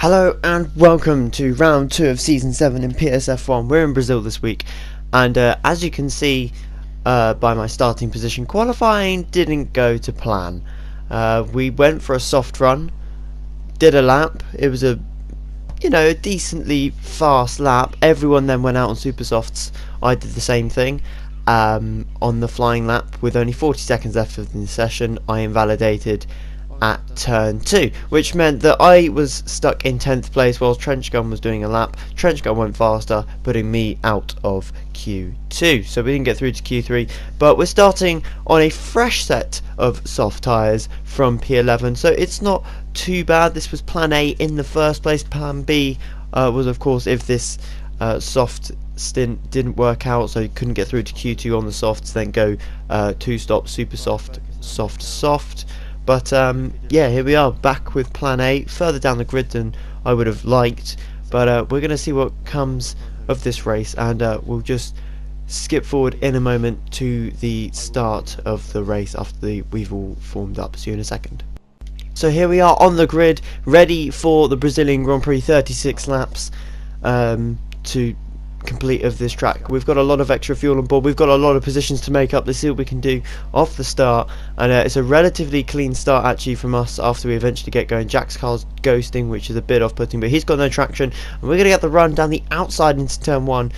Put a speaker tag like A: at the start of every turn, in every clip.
A: Hello and welcome to round 2 of season 7 in PSF1. We're in Brazil this week, and as you can see by my starting position, qualifying didn't go to plan. We went for a soft run, did a lap. It was a decently fast lap. Everyone then went out on super softs. I did the same thing on the flying lap with only 40 seconds left of the session. I invalidated at turn 2, which meant that I was stuck in 10th place while Trenchgun was doing a lap. Trenchgun went faster, putting me out of Q2, so we didn't get through to Q3, but we're starting on a fresh set of soft tyres from P11, so it's not too bad. This was plan A in the first place. Plan B was, of course, if this soft stint didn't work out, so you couldn't get through to Q2 on the softs, then go 2 stop super soft, soft. But yeah, here we are back with plan A, further down the grid than I would have liked, but we're going to see what comes of this race, and we'll just skip forward in a moment to the start of the race after we've all formed up. See you in a second. So here we are on the grid, ready for the Brazilian Grand Prix, 36 laps to complete of this track. We've got a lot of extra fuel on board, we've got a lot of positions to make up. Let's see what we can do off the start, and it's a relatively clean start actually from us after we eventually get going. Jack's car's ghosting, which is a bit off-putting, but he's got no traction, and we're going to get the run down the outside into turn 1,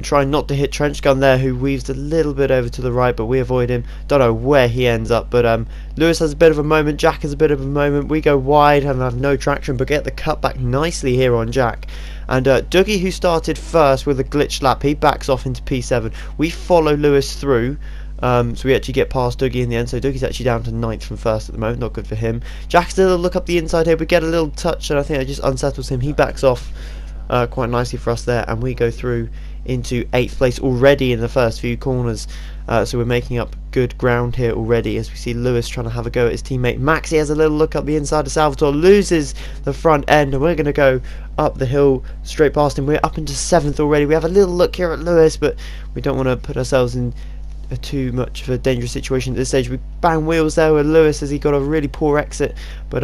A: trying not to hit Trenchgun there, who weaves a little bit over to the right, but we avoid him. Don't know where he ends up, but Lewis has a bit of a moment, Jack has a bit of a moment. We go wide and have no traction, but get the cut back nicely here on Jack. And Dougie, who started first with a glitch lap, he backs off into P7. We follow Lewis through, so we actually get past Dougie in the end. So Dougie's actually down to 9th from first at the moment, not good for him. Jack's a little look up the inside here, we get a little touch, and I think it just unsettles him. He backs off quite nicely for us there, and we go through into 8th place already in the first few corners. So we're making up good ground here already, as we see Lewis trying to have a go at his teammate Maxi. Has a little look up the inside of Salvatore, loses the front end, and we're going to go up the hill straight past him. We're up into 7th already. We have a little look here at Lewis, but we don't want to put ourselves in too much of a dangerous situation at this stage. We bang wheels there with Lewis as he got a really poor exit, but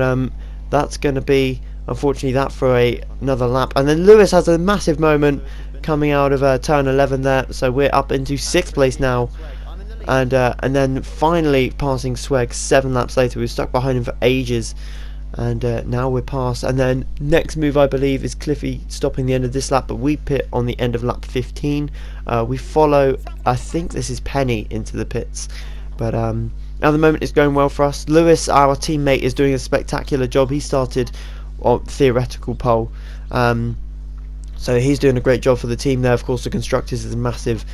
A: that's going to be, unfortunately, that for another lap. And then Lewis has a massive moment coming out of turn 11 there, so we're up into 6th place now, and then finally passing Sweg 7 laps later. We were stuck behind him for ages, and now we're past. And then next move, I believe, is Cliffy stopping the end of this lap, but we pit on the end of lap 15. We follow, I think this is Penny, into the pits, but at the moment it's going well for us. Lewis, our teammate, is doing a spectacular job. He started on theoretical pole, so he's doing a great job for the team there. Of course, the constructors is a massive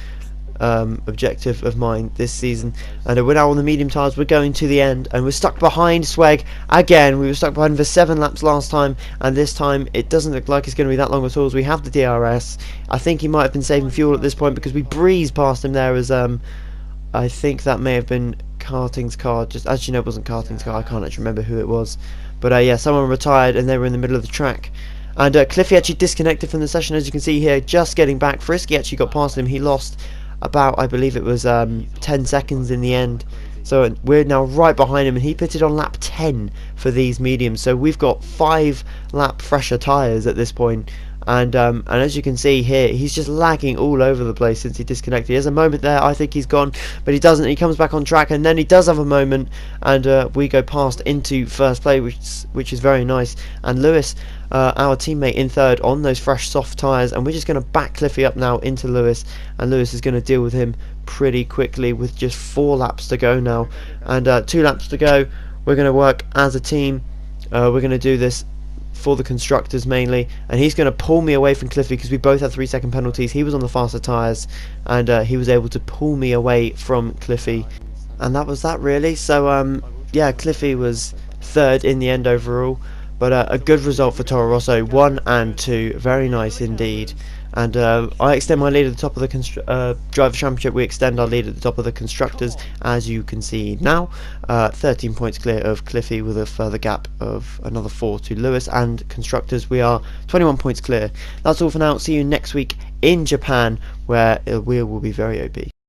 A: objective of mine this season, and we're now on the medium tyres. We're going to the end, and we're stuck behind Sweg again. We were stuck behind him for 7 laps last time, and this time it doesn't look like it's going to be that long at all, as we have the DRS. I think he might have been saving fuel at this point, because we breezed past him there, as I think that may have been Karting's car. Just actually, no, it wasn't Karting's car. I can't actually remember who it was, but yeah, someone retired and they were in the middle of the track. And Cliffy actually disconnected from the session, as you can see here, just getting back. Frisky actually got past him. He lost about, I believe it was 10 seconds in the end. So we're now right behind him, and he pitted on lap 10 for these mediums. So we've got 5 lap fresher tyres at this point. And as you can see here, he's just lagging all over the place since he disconnected. He has a moment there, I think he's gone, but he doesn't. He comes back on track, and then he does have a moment, and we go past into first place, which is very nice. And Lewis, our teammate, in 3rd on those fresh soft tyres, and we're just going to back Cliffy up now into Lewis, and Lewis is going to deal with him pretty quickly with just 4 laps to go now, and 2 laps to go. We're going to work as a team. We're going to do this for the constructors mainly, and he's going to pull me away from Cliffy, because we both had 3-second penalties. He was on the faster tyres, and he was able to pull me away from Cliffy, and that was that really. So yeah, Cliffy was 3rd in the end overall, but a good result for Toro Rosso, 1 and 2, very nice indeed. And I extend my lead at the top of the Driver Championship. We extend our lead at the top of the Constructors, as you can see now. 13 points clear of Cliffy, with a further gap of another 4 to Lewis. And Constructors, we are 21 points clear. That's all for now. See you next week in Japan, where we will be very OP.